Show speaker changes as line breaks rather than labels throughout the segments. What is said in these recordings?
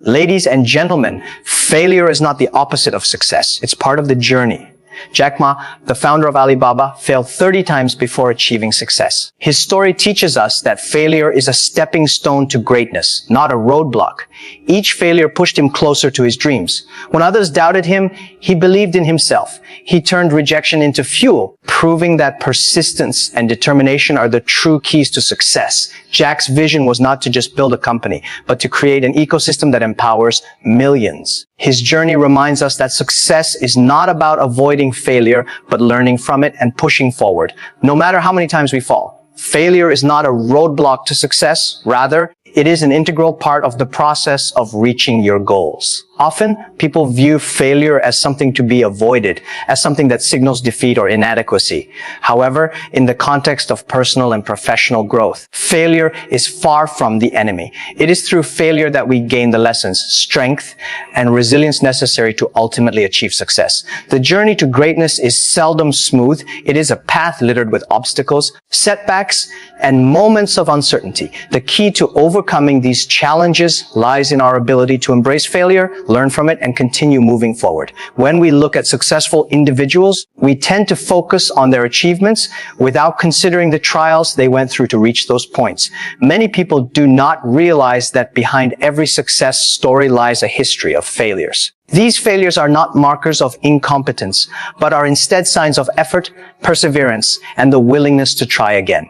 Ladies and gentlemen, failure is not the opposite of success. It's part of the journey. Jack Ma, the founder of Alibaba, failed 30 times before achieving success. His story teaches us that failure is a stepping stone to greatness, not a roadblock. Each failure pushed him closer to his dreams. When others doubted him, he believed in himself. He turned rejection into fuel, proving that persistence and determination are the true keys to success. Jack's vision was not to just build a company, but to create an ecosystem that empowers millions. His journey reminds us that success is not about avoiding failure, but learning from it and pushing forward, no matter how many times we fall. Failure is not a roadblock to success. Rather, it is an integral part of the process of reaching your goals. Often, people view failure as something to be avoided, as something that signals defeat or inadequacy. However, in the context of personal and professional growth, failure is far from the enemy. It is through failure that we gain the lessons, strength, and resilience necessary to ultimately achieve success. The journey to greatness is seldom smooth. It is a path littered with obstacles, setbacks, and moments of uncertainty. The key to overcoming these challenges lies in our ability to embrace failure, learn from it, and continue moving forward. When we look at successful individuals, we tend to focus on their achievements without considering the trials they went through to reach those points. Many people do not realize that behind every success story lies a history of failures. These failures are not markers of incompetence, but are instead signs of effort, perseverance, and the willingness to try again.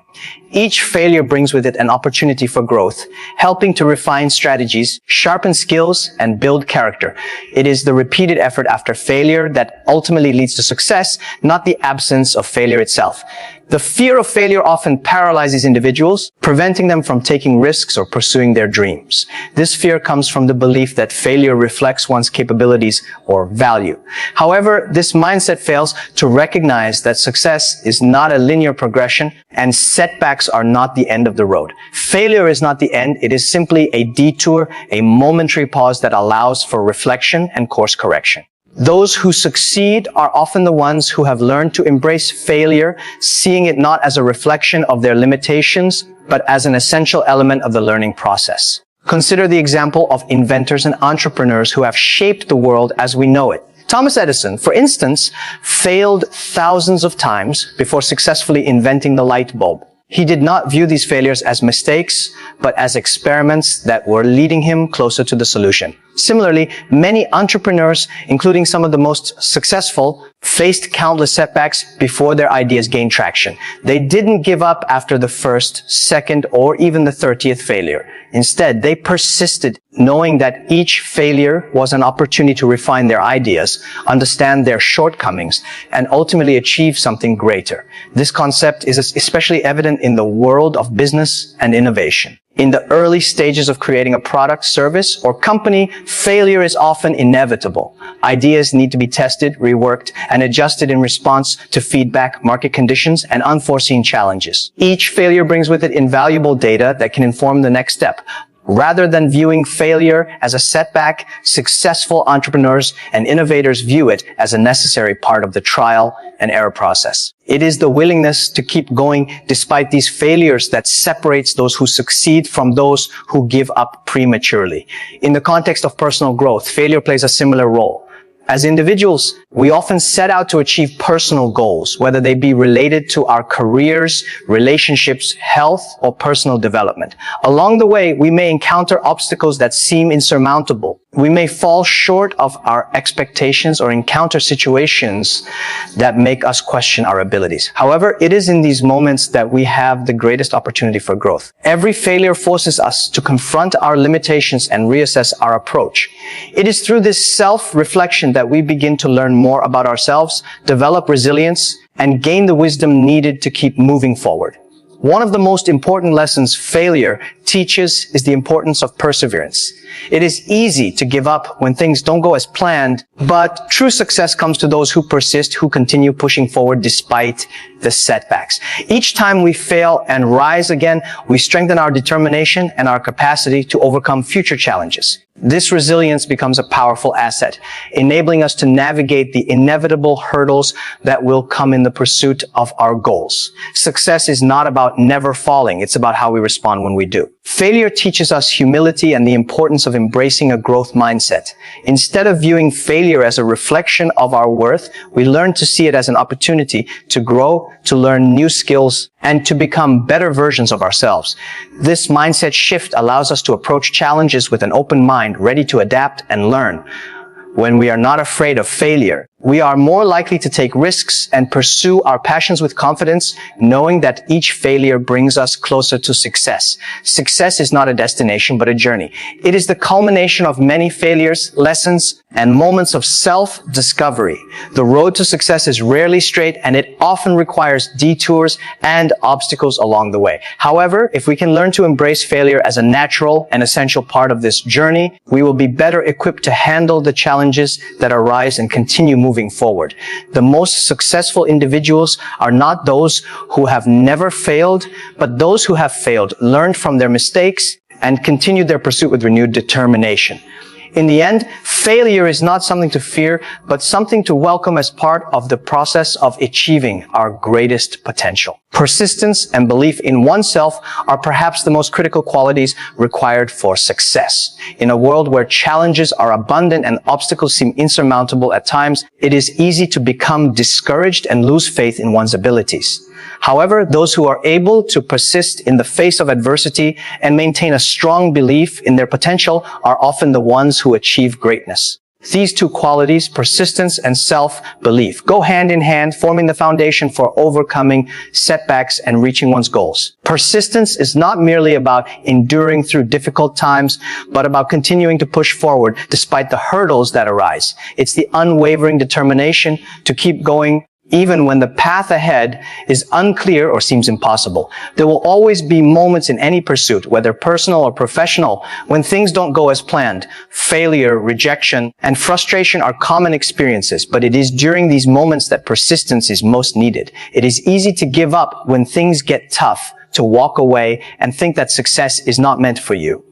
Each failure brings with it an opportunity for growth, helping to refine strategies, sharpen skills, and build character. It is the repeated effort after failure that ultimately leads to success, not the absence of failure itself. The fear of failure often paralyzes individuals, preventing them from taking risks or pursuing their dreams. This fear comes from the belief that failure reflects one's capabilities or value. However, this mindset fails to recognize that success is not a linear progression and setbacks are not the end of the road. Failure is not the end. It is simply a detour, a momentary pause that allows for reflection and course correction. Those who succeed are often the ones who have learned to embrace failure, seeing it not as a reflection of their limitations, but as an essential element of the learning process. Consider the example of inventors and entrepreneurs who have shaped the world as we know it. Thomas Edison, for instance, failed thousands of times before successfully inventing the light bulb. He did not view these failures as mistakes, but as experiments that were leading him closer to the solution. Similarly, many entrepreneurs, including some of the most successful, faced countless setbacks before their ideas gained traction. They didn't give up after the first, second, or even the 30th failure. Instead, they persisted, knowing that each failure was an opportunity to refine their ideas, understand their shortcomings, and ultimately achieve something greater. This concept is especially evident in the world of business and innovation. In the early stages of creating a product, service, or company, failure is often inevitable. Ideas need to be tested, reworked, and adjusted in response to feedback, market conditions, and unforeseen challenges. Each failure brings with it invaluable data that can inform the next step. Rather than viewing failure as a setback, successful entrepreneurs and innovators view it as a necessary part of the trial and error process. It is the willingness to keep going despite these failures that separates those who succeed from those who give up prematurely. In the context of personal growth, failure plays a similar role. As individuals, we often set out to achieve personal goals, whether they be related to our careers, relationships, health, or personal development. Along the way, we may encounter obstacles that seem insurmountable. We may fall short of our expectations or encounter situations that make us question our abilities. However, it is in these moments that we have the greatest opportunity for growth. Every failure forces us to confront our limitations and reassess our approach. It is through this self-reflection that we begin to learn more about ourselves, develop resilience, and gain the wisdom needed to keep moving forward. One of the most important lessons failure teaches is the importance of perseverance. It is easy to give up when things don't go as planned, but true success comes to those who persist, who continue pushing forward despite the setbacks. Each time we fail and rise again, we strengthen our determination and our capacity to overcome future challenges. This resilience becomes a powerful asset, enabling us to navigate the inevitable hurdles that will come in the pursuit of our goals. Success is not about never falling, it's about how we respond when we do. Failure teaches us humility and the importance of embracing a growth mindset. Instead of viewing failure as a reflection of our worth, we learn to see it as an opportunity to grow, to learn new skills, and to become better versions of ourselves. This mindset shift allows us to approach challenges with an open mind, ready to adapt and learn. When we are not afraid of failure, we are more likely to take risks and pursue our passions with confidence, knowing that each failure brings us closer to success. Success is not a destination, but a journey. It is the culmination of many failures, lessons, and moments of self-discovery. The road to success is rarely straight, and it often requires detours and obstacles along the way. However, if we can learn to embrace failure as a natural and essential part of this journey, we will be better equipped to handle the challenges that arise and continue moving forward. The most successful individuals are not those who have never failed, but those who have failed, learned from their mistakes, and continued their pursuit with renewed determination. In the end, failure is not something to fear, but something to welcome as part of the process of achieving our greatest potential. Persistence and belief in oneself are perhaps the most critical qualities required for success. In a world where challenges are abundant and obstacles seem insurmountable at times, it is easy to become discouraged and lose faith in one's abilities. However, those who are able to persist in the face of adversity and maintain a strong belief in their potential are often the ones who achieve greatness. These two qualities, persistence and self-belief, go hand in hand, forming the foundation for overcoming setbacks and reaching one's goals. Persistence is not merely about enduring through difficult times, but about continuing to push forward despite the hurdles that arise. It's the unwavering determination to keep going even when the path ahead is unclear or seems impossible. There will always be moments in any pursuit, whether personal or professional, when things don't go as planned. Failure, rejection, and frustration are common experiences, but it is during these moments that persistence is most needed. It is easy to give up when things get tough, to walk away and think that success is not meant for you.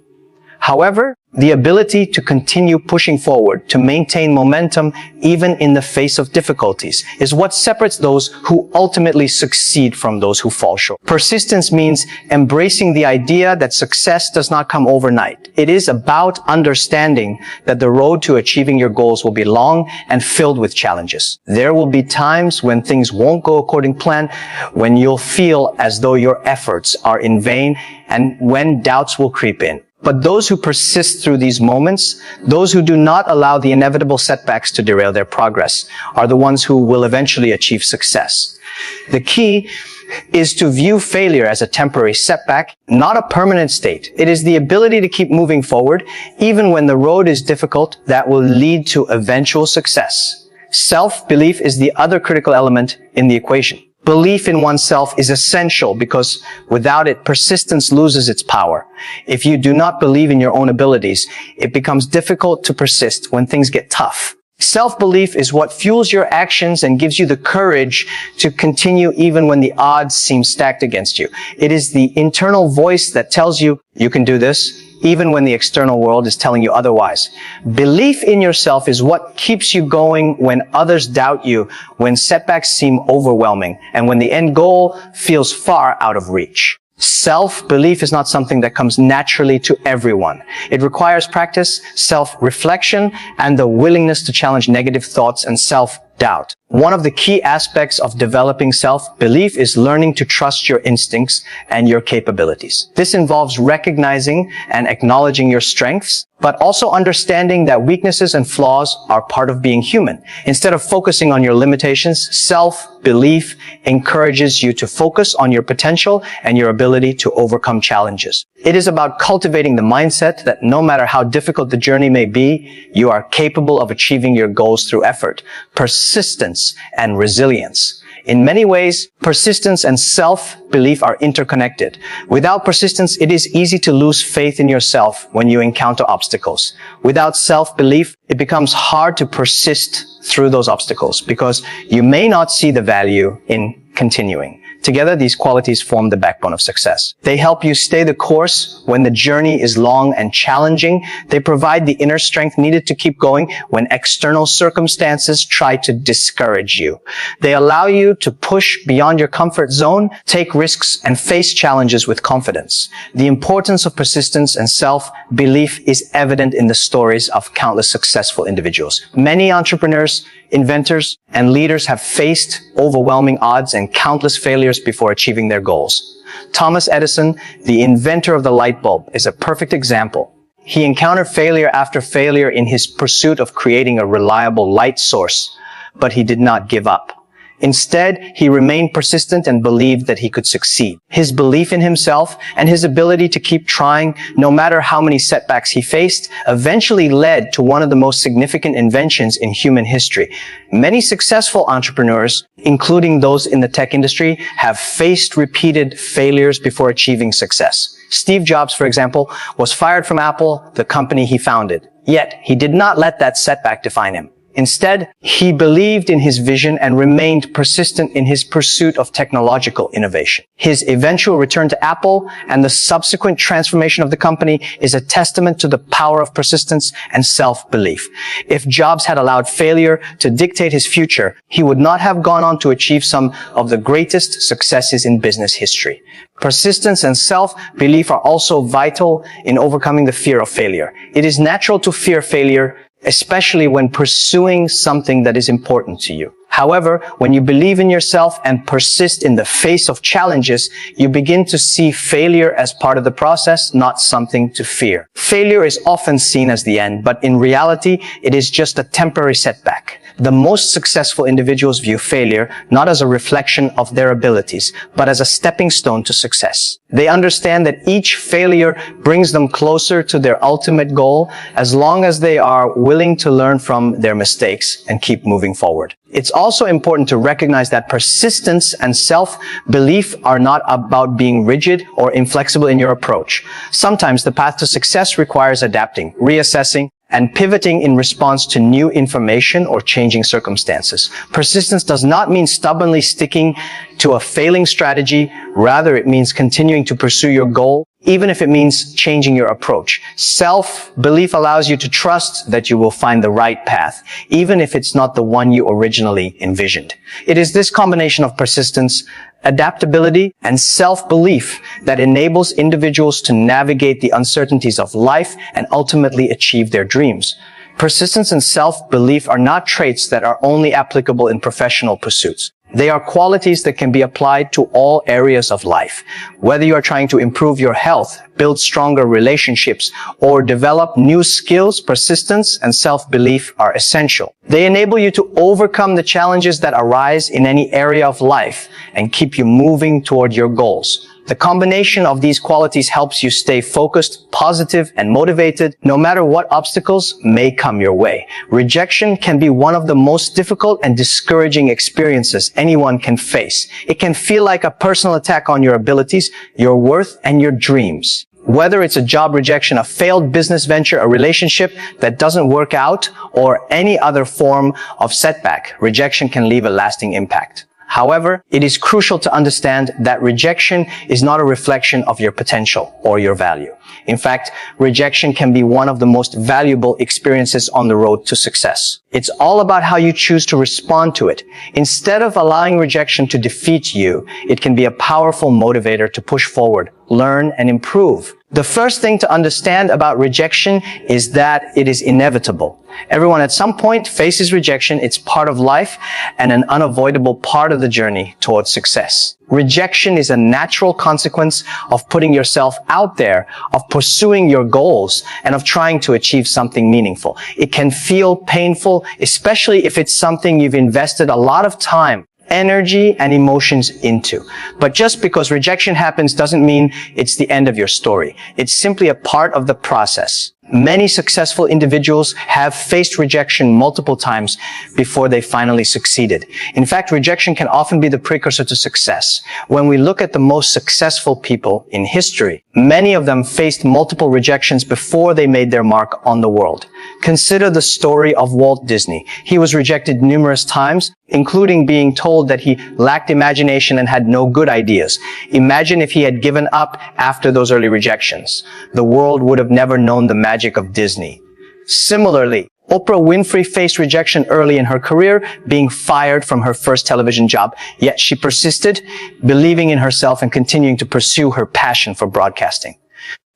However, the ability to continue pushing forward, to maintain momentum even in the face of difficulties, is what separates those who ultimately succeed from those who fall short. Persistence means embracing the idea that success does not come overnight. It is about understanding that the road to achieving your goals will be long and filled with challenges. There will be times when things won't go according to plan, when you'll feel as though your efforts are in vain, and when doubts will creep in. But those who persist through these moments, those who do not allow the inevitable setbacks to derail their progress, are the ones who will eventually achieve success. The key is to view failure as a temporary setback, not a permanent state. It is the ability to keep moving forward, even when the road is difficult, that will lead to eventual success. Self-belief is the other critical element in the equation. Belief in oneself is essential because without it, persistence loses its power. If you do not believe in your own abilities, it becomes difficult to persist when things get tough. Self-belief is what fuels your actions and gives you the courage to continue even when the odds seem stacked against you. It is the internal voice that tells you, you can do this, even when the external world is telling you otherwise. Belief in yourself is what keeps you going when others doubt you, when setbacks seem overwhelming, and when the end goal feels far out of reach. Self-belief is not something that comes naturally to everyone. It requires practice, self-reflection, and the willingness to challenge negative thoughts and self-doubt. One of the key aspects of developing self-belief is learning to trust your instincts and your capabilities. This involves recognizing and acknowledging your strengths, but also understanding that weaknesses and flaws are part of being human. Instead of focusing on your limitations, self-belief encourages you to focus on your potential and your ability to overcome challenges. It is about cultivating the mindset that no matter how difficult the journey may be, you are capable of achieving your goals through effort, persistence, and resilience. In many ways, persistence and self-belief are interconnected. Without persistence, it is easy to lose faith in yourself when you encounter obstacles. Without self-belief, it becomes hard to persist through those obstacles because you may not see the value in continuing. Together, these qualities form the backbone of success. They help you stay the course when the journey is long and challenging. They provide the inner strength needed to keep going when external circumstances try to discourage you. They allow you to push beyond your comfort zone, take risks, and face challenges with confidence. The importance of persistence and self-belief is evident in the stories of countless successful individuals. Many entrepreneurs, inventors, and leaders have faced overwhelming odds and countless failures before achieving their goals. Thomas Edison, the inventor of the light bulb, is a perfect example. He encountered failure after failure in his pursuit of creating a reliable light source, but he did not give up. Instead, he remained persistent and believed that he could succeed. His belief in himself and his ability to keep trying, no matter how many setbacks he faced, eventually led to one of the most significant inventions in human history. Many successful entrepreneurs, including those in the tech industry, have faced repeated failures before achieving success. Steve Jobs, for example, was fired from Apple, the company he founded. Yet, he did not let that setback define him. Instead, he believed in his vision and remained persistent in his pursuit of technological innovation. His eventual return to Apple and the subsequent transformation of the company is a testament to the power of persistence and self-belief. If Jobs had allowed failure to dictate his future, he would not have gone on to achieve some of the greatest successes in business history. Persistence and self-belief are also vital in overcoming the fear of failure. It is natural to fear failure, especially when pursuing something that is important to you. However, when you believe in yourself and persist in the face of challenges, you begin to see failure as part of the process, not something to fear. Failure is often seen as the end, but in reality, it is just a temporary setback. The most successful individuals view failure not as a reflection of their abilities, but as a stepping stone to success. They understand that each failure brings them closer to their ultimate goal as long as they are willing to learn from their mistakes and keep moving forward. It's also important to recognize that persistence and self-belief are not about being rigid or inflexible in your approach. Sometimes the path to success requires adapting, reassessing, and pivoting in response to new information or changing circumstances. Persistence does not mean stubbornly sticking to a failing strategy. Rather, it means continuing to pursue your goal, even if it means changing your approach. Self-belief allows you to trust that you will find the right path, even if it's not the one you originally envisioned. It is this combination of persistence, adaptability, and self-belief that enables individuals to navigate the uncertainties of life and ultimately achieve their dreams. Persistence and self-belief are not traits that are only applicable in professional pursuits. They are qualities that can be applied to all areas of life. Whether you are trying to improve your health, build stronger relationships, or develop new skills, persistence and self-belief are essential. They enable you to overcome the challenges that arise in any area of life and keep you moving toward your goals. The combination of these qualities helps you stay focused, positive, and motivated no matter what obstacles may come your way. Rejection can be one of the most difficult and discouraging experiences anyone can face. It can feel like a personal attack on your abilities, your worth, and your dreams. Whether it's a job rejection, a failed business venture, a relationship that doesn't work out, or any other form of setback, rejection can leave a lasting impact. However, it is crucial to understand that rejection is not a reflection of your potential or your value. In fact, rejection can be one of the most valuable experiences on the road to success. It's all about how you choose to respond to it. Instead of allowing rejection to defeat you, it can be a powerful motivator to push forward, learn, and improve. The first thing to understand about rejection is that it is inevitable. Everyone at some point faces rejection. It's part of life and an unavoidable part of the journey towards success. Rejection is a natural consequence of putting yourself out there, of pursuing your goals, and of trying to achieve something meaningful. It can feel painful, especially if it's something you've invested a lot of time, energy, and emotions into. But just because rejection happens doesn't mean it's the end of your story. It's simply a part of the process. Many successful individuals have faced rejection multiple times before they finally succeeded. In fact, rejection can often be the precursor to success. When we look at the most successful people in history, many of them faced multiple rejections before they made their mark on the world. Consider the story of Walt Disney. He was rejected numerous times, including being told that he lacked imagination and had no good ideas. Imagine if he had given up after those early rejections. The world would have never known the magic of Disney. Similarly, Oprah Winfrey faced rejection early in her career, being fired from her first television job, yet she persisted, believing in herself and continuing to pursue her passion for broadcasting.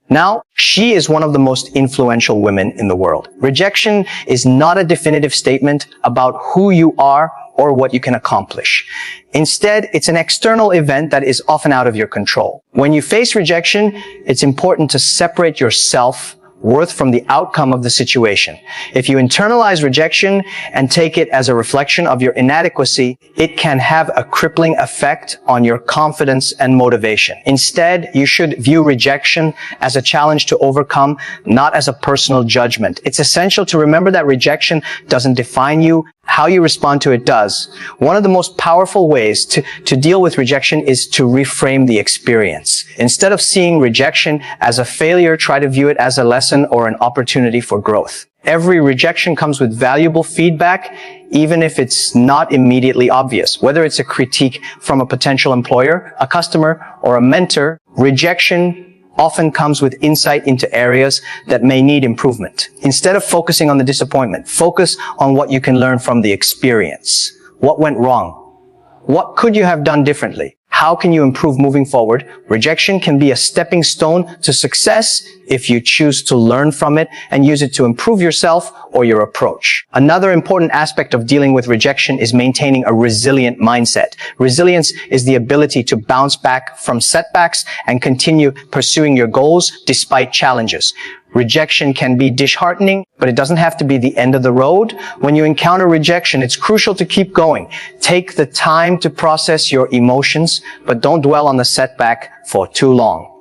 Now, she is one of the most influential women in the world. Rejection is not a definitive statement about who you are or what you can accomplish. Instead, it's an external event that is often out of your control. When you face rejection, it's important to separate your self-worth from the outcome of the situation. If you internalize rejection and take it as a reflection of your inadequacy, it can have a crippling effect on your confidence and motivation. Instead, you should view rejection as a challenge to overcome, not as a personal judgment. It's essential to remember that rejection doesn't define you. How you respond to it does. One of the most powerful ways to deal with rejection is to reframe the experience. Instead of seeing rejection as a failure, try to view it as a lesson or an opportunity for growth. Every rejection comes with valuable feedback, even if it's not immediately obvious. Whether it's a critique from a potential employer, a customer, or a mentor, rejection often comes with insight into areas that may need improvement. Instead of focusing on the disappointment, focus on what you can learn from the experience. What went wrong? What could you have done differently? How can you improve moving forward? Rejection can be a stepping stone to success if you choose to learn from it and use it to improve yourself or your approach. Another important aspect of dealing with rejection is maintaining a resilient mindset. Resilience is the ability to bounce back from setbacks and continue pursuing your goals despite challenges. Rejection can be disheartening, but it doesn't have to be the end of the road. When you encounter rejection, it's crucial to keep going. Take the time to process your emotions, but don't dwell on the setback for too long.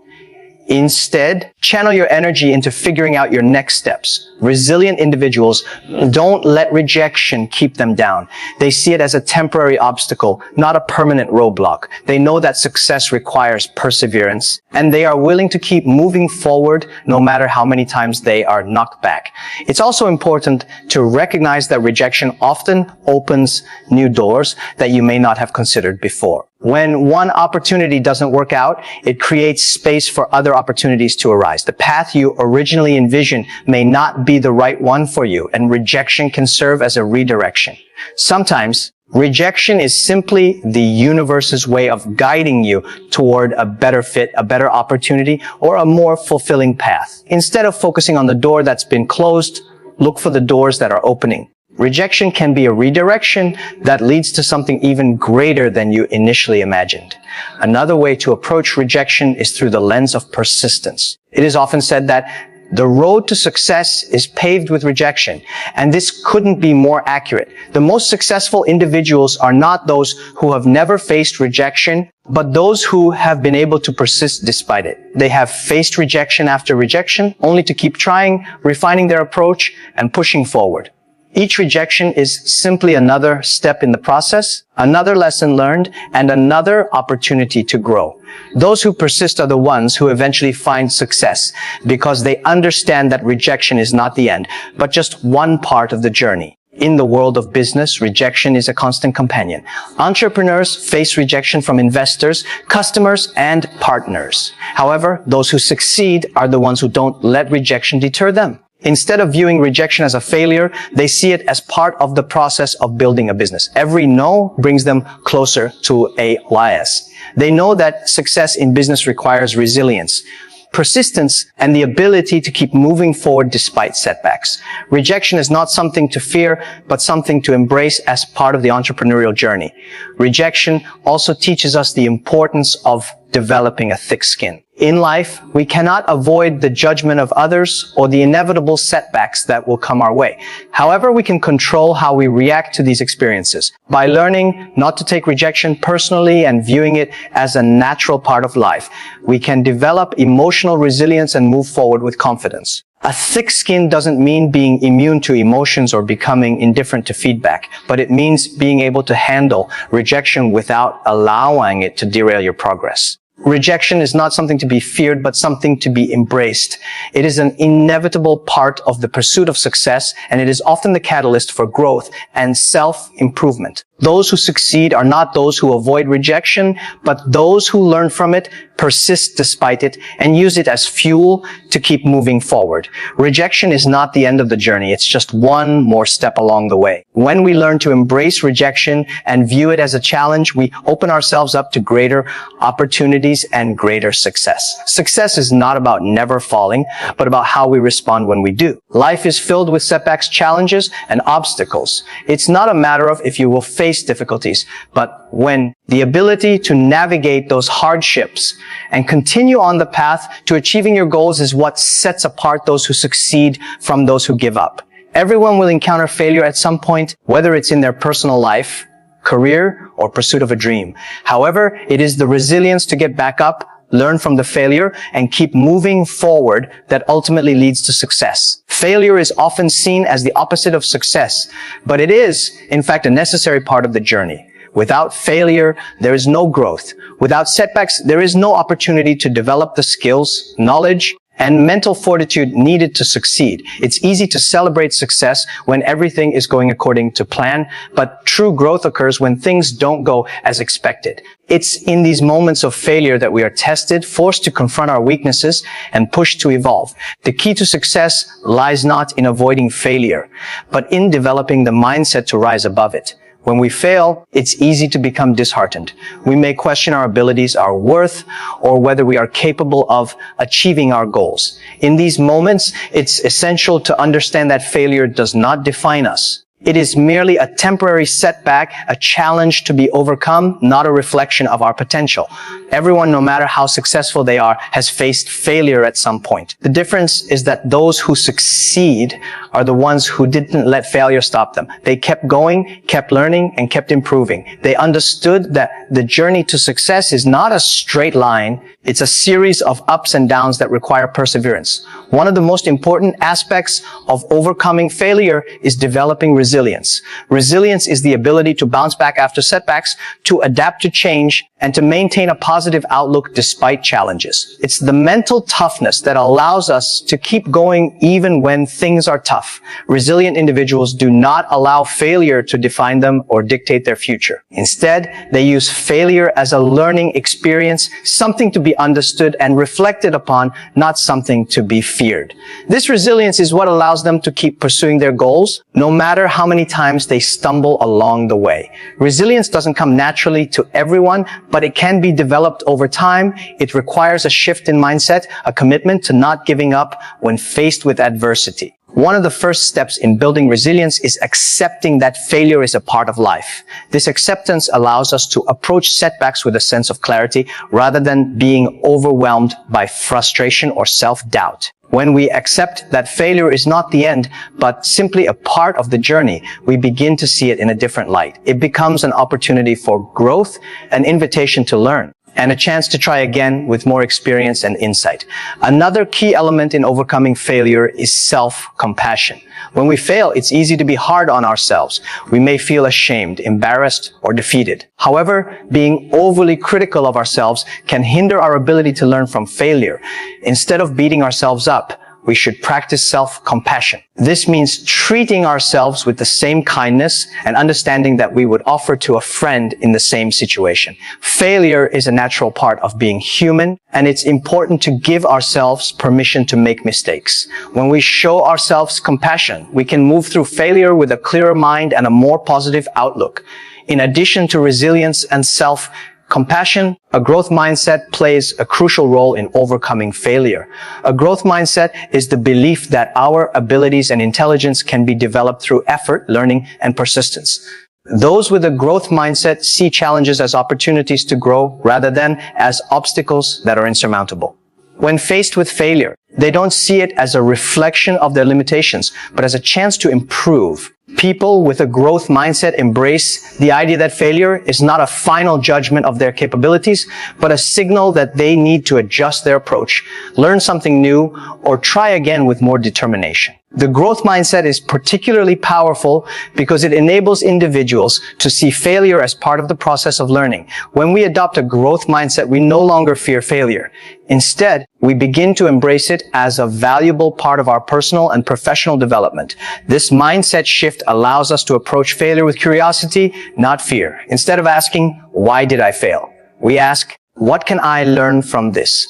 Instead, channel your energy into figuring out your next steps. Resilient individuals don't let rejection keep them down. They see it as a temporary obstacle, not a permanent roadblock. They know that success requires perseverance, and they are willing to keep moving forward no matter how many times they are knocked back. It's also important to recognize that rejection often opens new doors that you may not have considered before. When one opportunity doesn't work out, it creates space for other opportunities to arise. The path you originally envisioned may not be the right one for you, and rejection can serve as a redirection. Sometimes, rejection is simply the universe's way of guiding you toward a better fit, a better opportunity, or a more fulfilling path. Instead of focusing on the door that's been closed, look for the doors that are opening. Rejection can be a redirection that leads to something even greater than you initially imagined. Another way to approach rejection is through the lens of persistence. It is often said that the road to success is paved with rejection, and this couldn't be more accurate. The most successful individuals are not those who have never faced rejection, but those who have been able to persist despite it. They have faced rejection after rejection, only to keep trying, refining their approach, and pushing forward. Each rejection is simply another step in the process, another lesson learned, and another opportunity to grow. Those who persist are the ones who eventually find success because they understand that rejection is not the end, but just one part of the journey. In the world of business, rejection is a constant companion. Entrepreneurs face rejection from investors, customers, and partners. However, those who succeed are the ones who don't let rejection deter them. Instead of viewing rejection as a failure, they see it as part of the process of building a business. Every no brings them closer to a yes. They know that success in business requires resilience, persistence, and the ability to keep moving forward despite setbacks. Rejection is not something to fear, but something to embrace as part of the entrepreneurial journey. Rejection also teaches us the importance of developing a thick skin. In life, we cannot avoid the judgment of others or the inevitable setbacks that will come our way. However, we can control how we react to these experiences. By learning not to take rejection personally and viewing it as a natural part of life, we can develop emotional resilience and move forward with confidence. A thick skin doesn't mean being immune to emotions or becoming indifferent to feedback, but it means being able to handle rejection without allowing it to derail your progress. Rejection is not something to be feared, but something to be embraced. It is an inevitable part of the pursuit of success, and it is often the catalyst for growth and self-improvement. Those who succeed are not those who avoid rejection, but those who learn from it, persist despite it, and use it as fuel to keep moving forward. Rejection is not the end of the journey. It's just one more step along the way. When we learn to embrace rejection and view it as a challenge, we open ourselves up to greater opportunities and greater success. Success is not about never falling, but about how we respond when we do. Life is filled with setbacks, challenges, and obstacles. It's not a matter of if you will face difficulties, but when the ability to navigate those hardships and continue on the path to achieving your goals is what sets apart those who succeed from those who give up. Everyone will encounter failure at some point, whether it's in their personal life, career, or pursuit of a dream. However, it is the resilience to get back up, learn from the failure, and keep moving forward that ultimately leads to success. Failure is often seen as the opposite of success, but it is, in fact, a necessary part of the journey. Without failure, there is no growth. Without setbacks, there is no opportunity to develop the skills, knowledge, and mental fortitude needed to succeed. It's easy to celebrate success when everything is going according to plan, but true growth occurs when things don't go as expected. It's in these moments of failure that we are tested, forced to confront our weaknesses, and pushed to evolve. The key to success lies not in avoiding failure, but in developing the mindset to rise above it. When we fail, it's easy to become disheartened. We may question our abilities, our worth, or whether we are capable of achieving our goals. In these moments, it's essential to understand that failure does not define us. It is merely a temporary setback, a challenge to be overcome, not a reflection of our potential. Everyone, no matter how successful they are, has faced failure at some point. The difference is that those who succeed are the ones who didn't let failure stop them. They kept going, kept learning, and kept improving. They understood that the journey to success is not a straight line. It's a series of ups and downs that require perseverance. One of the most important aspects of overcoming failure is developing resilience. Resilience is the ability to bounce back after setbacks, to adapt to change, and to maintain a positive outlook despite challenges. It's the mental toughness that allows us to keep going even when things are tough. Resilient individuals do not allow failure to define them or dictate their future. Instead, they use failure as a learning experience, something to be understood and reflected upon, not something to be feared. This resilience is what allows them to keep pursuing their goals, no matter how many times they stumble along the way. Resilience doesn't come naturally to everyone, but it can be developed over time. It requires a shift in mindset, a commitment to not giving up when faced with adversity. One of the first steps in building resilience is accepting that failure is a part of life. This acceptance allows us to approach setbacks with a sense of clarity rather than being overwhelmed by frustration or self-doubt. When we accept that failure is not the end, but simply a part of the journey, we begin to see it in a different light. It becomes an opportunity for growth, an invitation to learn, and a chance to try again with more experience and insight. Another key element in overcoming failure is self-compassion. When we fail, it's easy to be hard on ourselves. We may feel ashamed, embarrassed, or defeated. However, being overly critical of ourselves can hinder our ability to learn from failure. Instead of beating ourselves up, we should practice self-compassion. This means treating ourselves with the same kindness and understanding that we would offer to a friend in the same situation. Failure is a natural part of being human, and it's important to give ourselves permission to make mistakes. When we show ourselves compassion, we can move through failure with a clearer mind and a more positive outlook. In addition to resilience and self-compassion, a growth mindset plays a crucial role in overcoming failure. A growth mindset is the belief that our abilities and intelligence can be developed through effort, learning, and persistence. Those with a growth mindset see challenges as opportunities to grow rather than as obstacles that are insurmountable. When faced with failure, they don't see it as a reflection of their limitations, but as a chance to improve. People with a growth mindset embrace the idea that failure is not a final judgment of their capabilities, but a signal that they need to adjust their approach, learn something new, or try again with more determination. The growth mindset is particularly powerful because it enables individuals to see failure as part of the process of learning. When we adopt a growth mindset, we no longer fear failure. Instead, we begin to embrace it as a valuable part of our personal and professional development. This mindset shift allows us to approach failure with curiosity, not fear. Instead of asking, "Why did I fail?" we ask, "What can I learn from this?"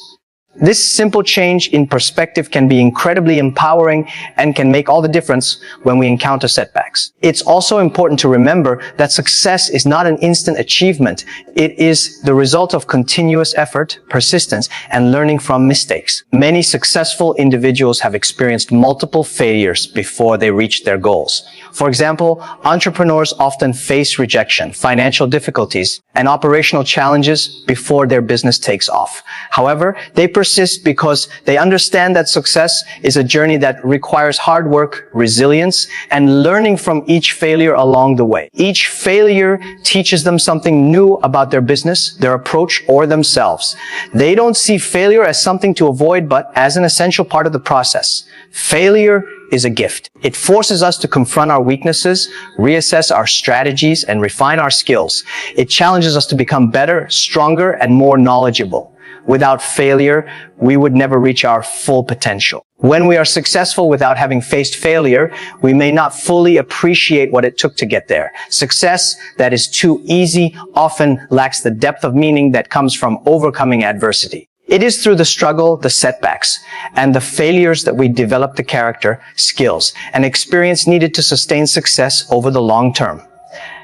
This simple change in perspective can be incredibly empowering and can make all the difference when we encounter setbacks. It's also important to remember that success is not an instant achievement. It is the result of continuous effort, persistence, and learning from mistakes. Many successful individuals have experienced multiple failures before they reach their goals. For example, entrepreneurs often face rejection, financial difficulties, and operational challenges before their business takes off. However, they persist because they understand that success is a journey that requires hard work, resilience, and learning from each failure along the way. Each failure teaches them something new about their business, their approach, or themselves. They don't see failure as something to avoid, but as an essential part of the process. Failure is a gift. It forces us to confront our weaknesses, reassess our strategies, and refine our skills. It challenges us to become better, stronger, and more knowledgeable. Without failure, we would never reach our full potential. When we are successful without having faced failure, we may not fully appreciate what it took to get there. Success that is too easy often lacks the depth of meaning that comes from overcoming adversity. It is through the struggle, the setbacks, and the failures that we develop the character, skills, and experience needed to sustain success over the long term.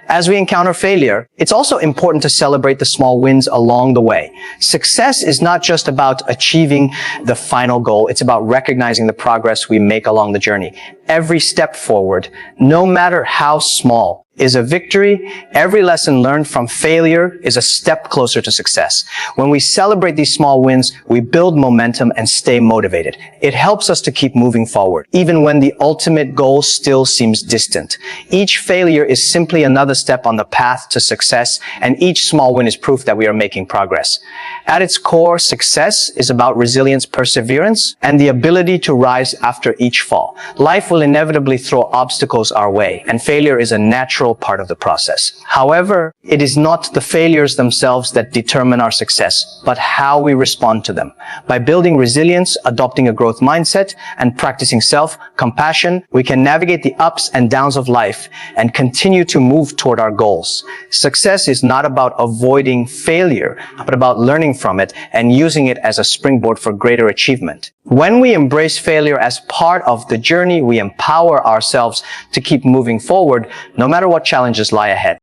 As we encounter failure, it's also important to celebrate the small wins along the way. Success is not just about achieving the final goal. It's about recognizing the progress we make along the journey. Every step forward, no matter how small, is a victory. Every lesson learned from failure is a step closer to success. When we celebrate these small wins, we build momentum and stay motivated. It helps us to keep moving forward, even when the ultimate goal still seems distant. Each failure is simply another step on the path to success, and each small win is proof that we are making progress. At its core, success is about resilience, perseverance, and the ability to rise after each fall. Life will inevitably throw obstacles our way, and failure is a natural part of the process. However, it is not the failures themselves that determine our success, but how we respond to them. By building resilience, adopting a growth mindset, and practicing self-compassion, we can navigate the ups and downs of life and continue to move toward our goals. Success is not about avoiding failure, but about learning from it and using it as a springboard for greater achievement. When we embrace failure as part of the journey, we empower ourselves to keep moving forward, no matter what challenges lie ahead.